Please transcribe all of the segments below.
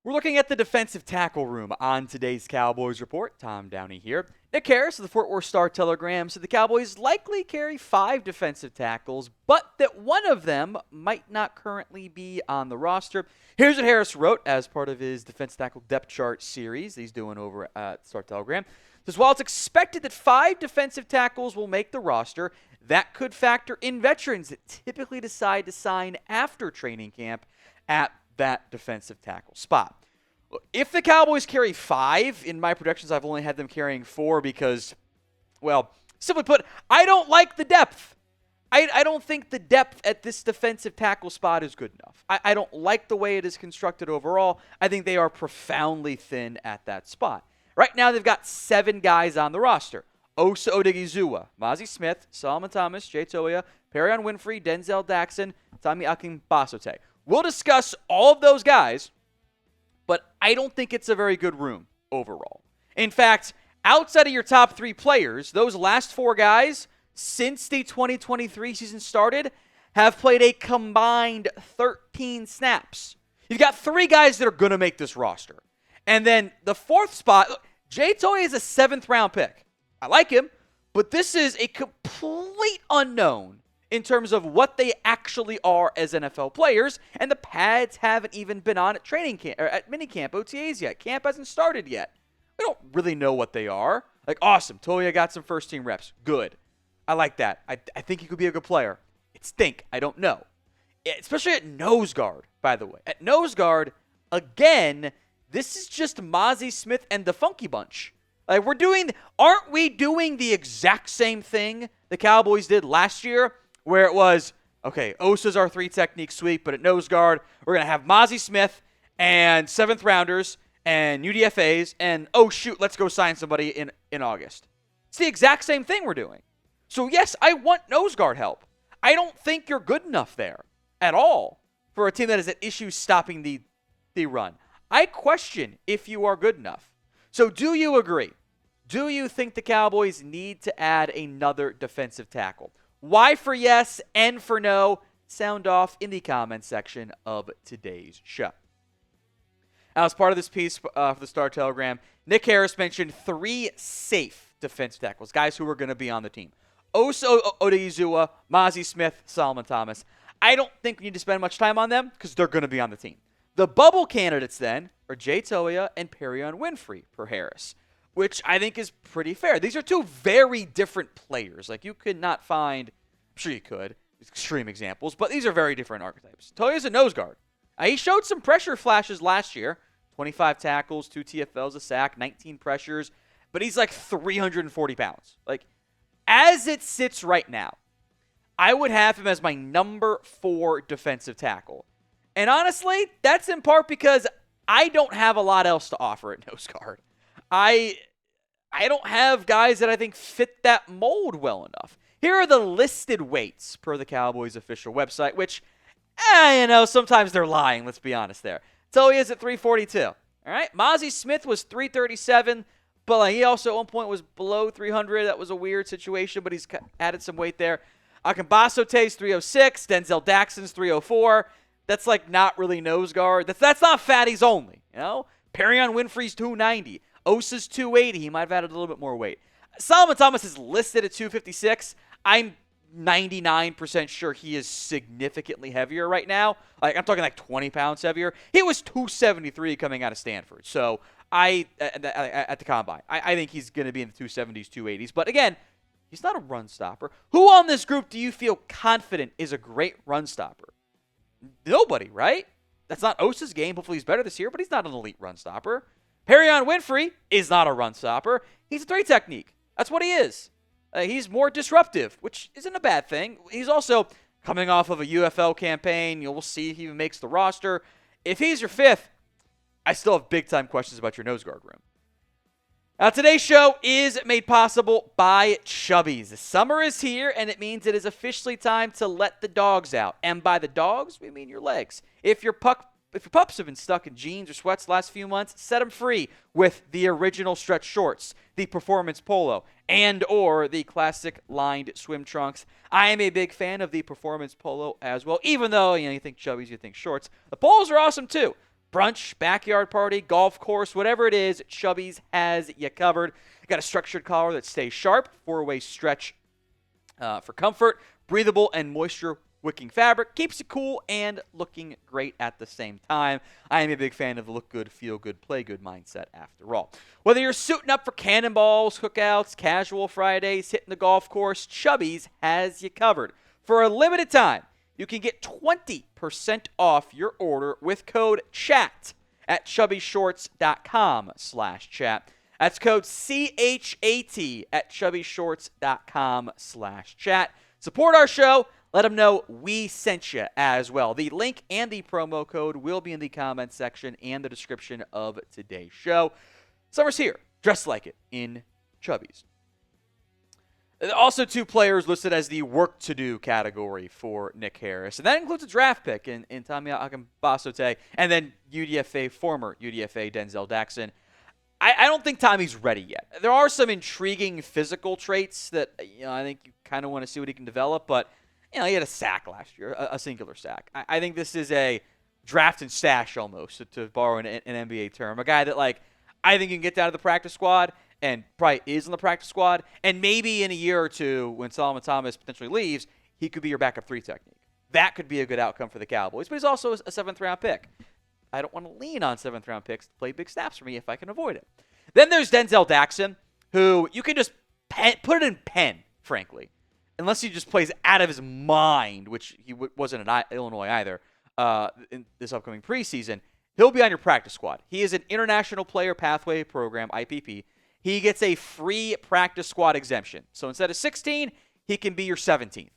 We're looking at the defensive tackle room on today's Cowboys Report. Tom Downey here. Nick Harris of the Fort Worth Star-Telegram said the Cowboys likely carry 5 defensive tackles, but that one of them might not currently be on the roster. Here's what Harris wrote as part of his defensive tackle depth chart series he's doing over at Star-Telegram. Says, while it's expected that 5 defensive tackles will make the roster, that could factor in veterans that typically decide to sign after training camp at that defensive tackle spot. If the Cowboys carry 5, in my predictions, I've only had them carrying 4 because, well, simply put, I don't like the depth. I don't think the depth at this defensive tackle spot is good enough. I don't like the way it is constructed overall. I think they are profoundly thin at that spot. Right now, they've got 7 guys on the roster. Osa Odighizuwa, Mazi Smith, Solomon Thomas, Joia, Perrion Winfrey, Denzel Daxon, Tommy Akingbesote. We'll discuss all of those guys, but I don't think it's a very good room overall. In fact, outside of your top 3 players, those last 4 guys, since the 2023 season started, have played a combined 13 snaps. You've got 3 guys that are going to make this roster. And then the 4th spot, Joia is a 7th-round pick. I like him, but this is a complete unknown in terms of what they actually are as NFL players, and the pads haven't even been on at training camp or at minicamp, OTAs yet. Camp hasn't started yet. We don't really know what they are. Like, awesome, Joia got some first-team reps. Good. I like that. I think he could be a good player. It's think. I don't know. Especially at nose guard, by the way. At nose guard, again, this is just Mazi Smith and the Funky Bunch. Like, aren't we doing the exact same thing the Cowboys did last year? Where it was, okay, Osa's our 3-technique sweep, but at nose guard, we're going to have Mazi Smith and 7th rounders and UDFAs, and oh shoot, let's go sign somebody in August. It's the exact same thing we're doing. So yes, I want nose guard help. I don't think you're good enough there at all for a team that has had issues stopping the run. I question if you are good enough. So do you agree? Do you think the Cowboys need to add another defensive tackle? Y for yes, N for no. Sound off in the comments section of today's show. As part of this piece for the Star-Telegram, Nick Harris mentioned 3 safe defensive tackles, guys who are going to be on the team. Osa Odighizuwa, Mazi Smith, Solomon Thomas. I don't think we need to spend much time on them because they're going to be on the team. The bubble candidates then are Joia and Perrion Winfrey per Harris, which I think is pretty fair. These are 2 very different players. Like, you could not find, I'm sure you could, extreme examples, but these are very different archetypes. Joia's a nose guard. He showed some pressure flashes last year. 25 tackles, 2 TFLs, a sack, 19 pressures, but he's like 340 pounds. Like, as it sits right now, I would have him as my number 4 defensive tackle. And honestly, that's in part because I don't have a lot else to offer at nose guard. I don't have guys that I think fit that mold well enough. Here are the listed weights per the Cowboys official website, which, sometimes they're lying, let's be honest there. Joia's at 342. All right, Mazi Smith was 337, but he also at one point was below 300. That was a weird situation, but he's added some weight there. Akingbesote's 306. Denzel Daxon's 304. That's like not really nose guard. That's not fatties only, Perrion Winfrey's 290. Osa's 280. He might have added a little bit more weight. Solomon Thomas is listed at 256. I'm 99% sure he is significantly heavier right now. Like, I'm talking like 20 pounds heavier. He was 273 coming out of Stanford. So at the combine, I think he's going to be in the 270s, 280s. But again, he's not a run stopper. Who on this group do you feel confident is a great run stopper? Nobody, right? That's not Osa's game. Hopefully he's better this year, but he's not an elite run stopper. Perrion Winfrey is not a run stopper. He's a 3-technique. That's what he is. He's more disruptive, which isn't a bad thing. He's also coming off of a UFL campaign. We'll see if he even makes the roster. If he's your 5th, I still have big-time questions about your nose guard room. Now, today's show is made possible by Chubbies. The summer is here, and it means it is officially time to let the dogs out. And by the dogs, we mean your legs. If your pups have been stuck in jeans or sweats the last few months, set them free with the original stretch shorts, the performance polo, and or the classic lined swim trunks. I am a big fan of the performance polo as well. Even though you think Chubbies, you think shorts. The polos are awesome too. brunch, backyard party, golf course, whatever it is, Chubby's has you covered. Got a structured collar that stays sharp, 4-way stretch for comfort, breathable and moisture-wicking fabric, keeps you cool and looking great at the same time. I am a big fan of the look good, feel good, play good mindset after all. Whether you're suiting up for cannonballs, cookouts, casual Fridays, hitting the golf course, Chubby's has you covered. For a limited time, you can get 20% off your order with code CHAT at chubbyshorts.com/chat. That's code CHAT at chubbyshorts.com/chat. Support our show. Let them know we sent you as well. The link and the promo code will be in the comments section and the description of today's show. Summer's here. Dress like it in Chubby's. Also, 2 players listed as the work-to-do category for Nick Harris. And that includes a draft pick in Tommy Akingbesote and then former UDFA Denzel Daxon. I don't think Tommy's ready yet. There are some intriguing physical traits that I think you kind of want to see what he can develop, but he had a sack last year, a singular sack. I think this is a draft and stash almost, to borrow an NBA term. A guy that I think you can get down to the practice squad and probably is on the practice squad, and maybe in a year or two when Solomon Thomas potentially leaves, he could be your backup 3 technique. That could be a good outcome for the Cowboys, but he's also a 7th-round pick. I don't want to lean on 7th-round picks to play big snaps for me if I can avoid it. Then there's Denzel Daxon, who you can just put it in pen, frankly, unless he just plays out of his mind, which he wasn't in Illinois either in this upcoming preseason. He'll be on your practice squad. He is an International Player Pathway Program, IPP. He gets a free practice squad exemption. So instead of 16, he can be your 17th.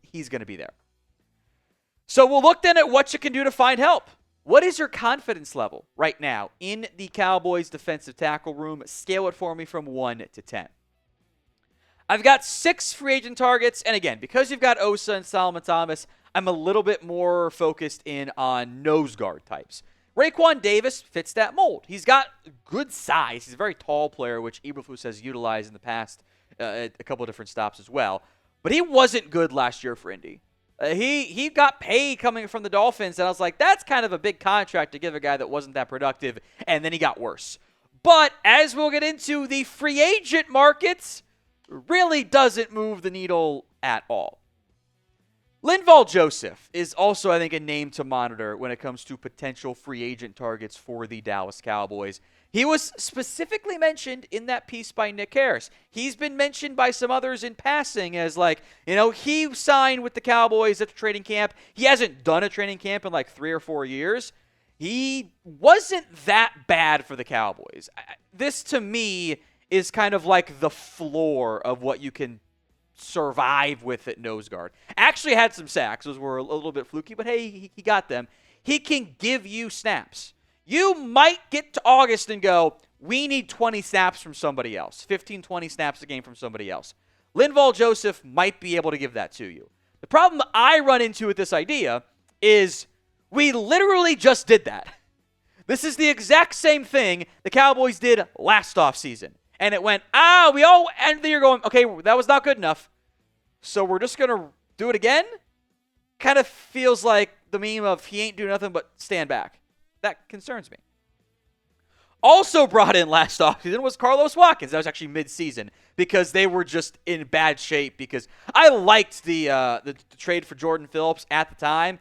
He's going to be there. So we'll look then at what you can do to find help. What is your confidence level right now in the Cowboys defensive tackle room? Scale it for me from 1 to 10. I've got 6 free agent targets. And again, because you've got Osa and Solomon Thomas, I'm a little bit more focused in on nose guard types. Raekwon Davis fits that mold. He's got good size. He's a very tall player, which Eberflus has utilized in the past at a couple of different stops as well. But he wasn't good last year for Indy. He got paid coming from the Dolphins, and I was like, that's kind of a big contract to give a guy that wasn't that productive, and then he got worse. But as we'll get into, the free agent market really doesn't move the needle at all. Linval Joseph is also, I think, a name to monitor when it comes to potential free agent targets for the Dallas Cowboys. He was specifically mentioned in that piece by Nick Harris. He's been mentioned by some others in passing as he signed with the Cowboys at the training camp. He hasn't done a training camp in 3 or 4 years. He wasn't that bad for the Cowboys. This, to me, is kind of like the floor of what you can survive with at nose guard. Actually had some sacks. Those were a little bit fluky, but hey, he got them. He can give you snaps. You might get to August and go, we need 20 snaps from somebody else. 15, 20 snaps a game from somebody else. Linval Joseph might be able to give that to you. The problem I run into with this idea is we literally just did that. This is the exact same thing the Cowboys did last offseason. And it went, we all ended the year going, okay, that was not good enough. So we're just going to do it again? Kind of feels like the meme of he ain't doing nothing but stand back. That concerns me. Also brought in last offseason was Carlos Watkins. That was actually mid-season because they were just in bad shape because I liked the trade for Jordan Phillips at the time.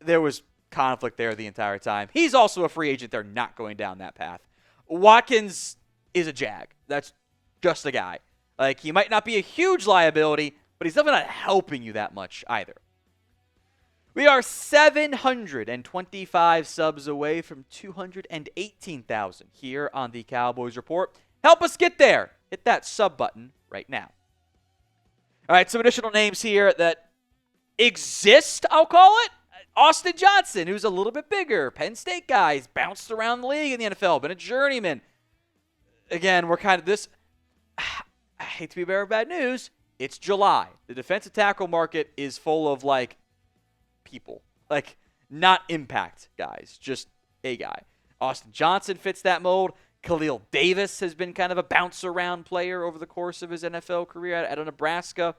There was conflict there the entire time. He's also a free agent. They're not going down that path. Watkins is a jag. That's just a guy. He might not be a huge liability, but he's definitely not helping you that much either. We are 725 subs away from 218,000 here on the Cowboys Report. Help us get there. Hit that sub button right now. All right, some additional names here that exist, I'll call it. Austin Johnson, who's a little bit bigger. Penn State guy. He's bounced around the league in the NFL, been a journeyman. Again, we're kind of this. I hate to be bearer of bad news. It's July. The defensive tackle market is full of people, not impact guys, just a guy. Austin Johnson fits that mold. Khalil Davis has been kind of a bounce around player over the course of his NFL career at Nebraska.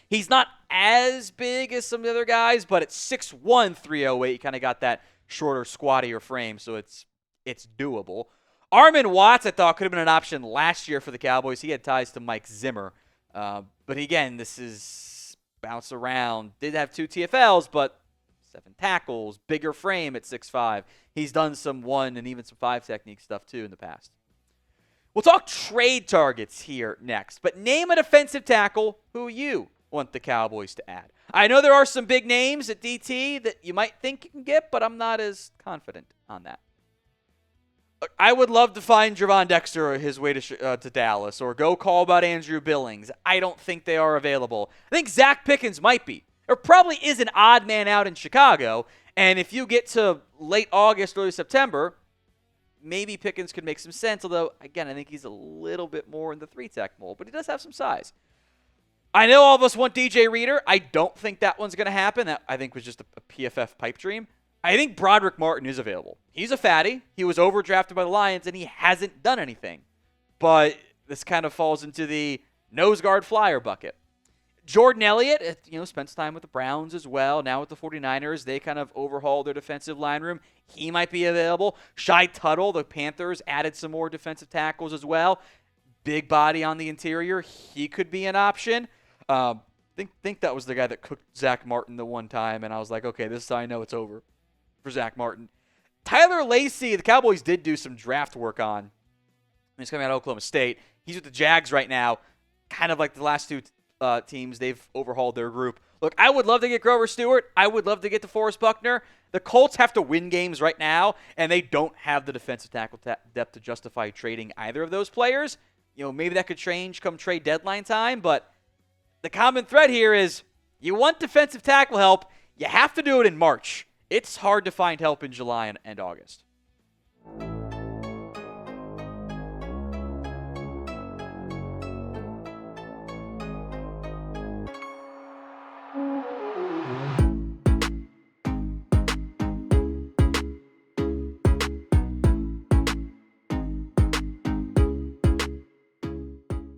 He's not as big as some of the other guys, but at 6'1", 308, you kind of got that shorter, squattier frame, so it's doable. Armon Watts, I thought, could have been an option last year for the Cowboys. He had ties to Mike Zimmer. But again, this is bounce around. Did have 2 TFLs, but 7 tackles, bigger frame at 6'5". He's done some 1 and even some 5 technique stuff too in the past. We'll talk trade targets here next, but name a defensive tackle who you want the Cowboys to add. I know there are some big names at DT that you might think you can get, but I'm not as confident on that. I would love to find Javon Dexter his way to Dallas, or go call about Andrew Billings. I don't think they are available. I think Zach Pickens might be. There probably is an odd man out in Chicago, and if you get to late August, early September, maybe Pickens could make some sense, although, again, I think he's a little bit more in the 3-tech mold, but he does have some size. I know all of us want DJ Reader. I don't think that one's going to happen. That, I think, was just a PFF pipe dream. I think Broderick Martin is available. He's a fatty. He was overdrafted by the Lions, and he hasn't done anything. But this kind of falls into the nose guard flyer bucket. Jordan Elliott, spends time with the Browns as well. Now with the 49ers, they kind of overhauled their defensive line room. He might be available. Shai Tuttle, the Panthers, added some more defensive tackles as well. Big body on the interior. He could be an option. Think that was the guy that cooked Zach Martin the one time, and I was like, okay, this is how I know it's over for Zach Martin. Tyler Lacey, the Cowboys did do some draft work on. He's coming out of Oklahoma State. He's with the Jags right now. Kind of like the last 2 teams, they've overhauled their group. Look, I would love to get Grover Stewart. I would love to get DeForest Buckner. The Colts have to win games right now, and they don't have the defensive tackle depth to justify trading either of those players. Maybe that could change come trade deadline time, but the common thread here is you want defensive tackle help, you have to do it in March. It's hard to find help in July and August.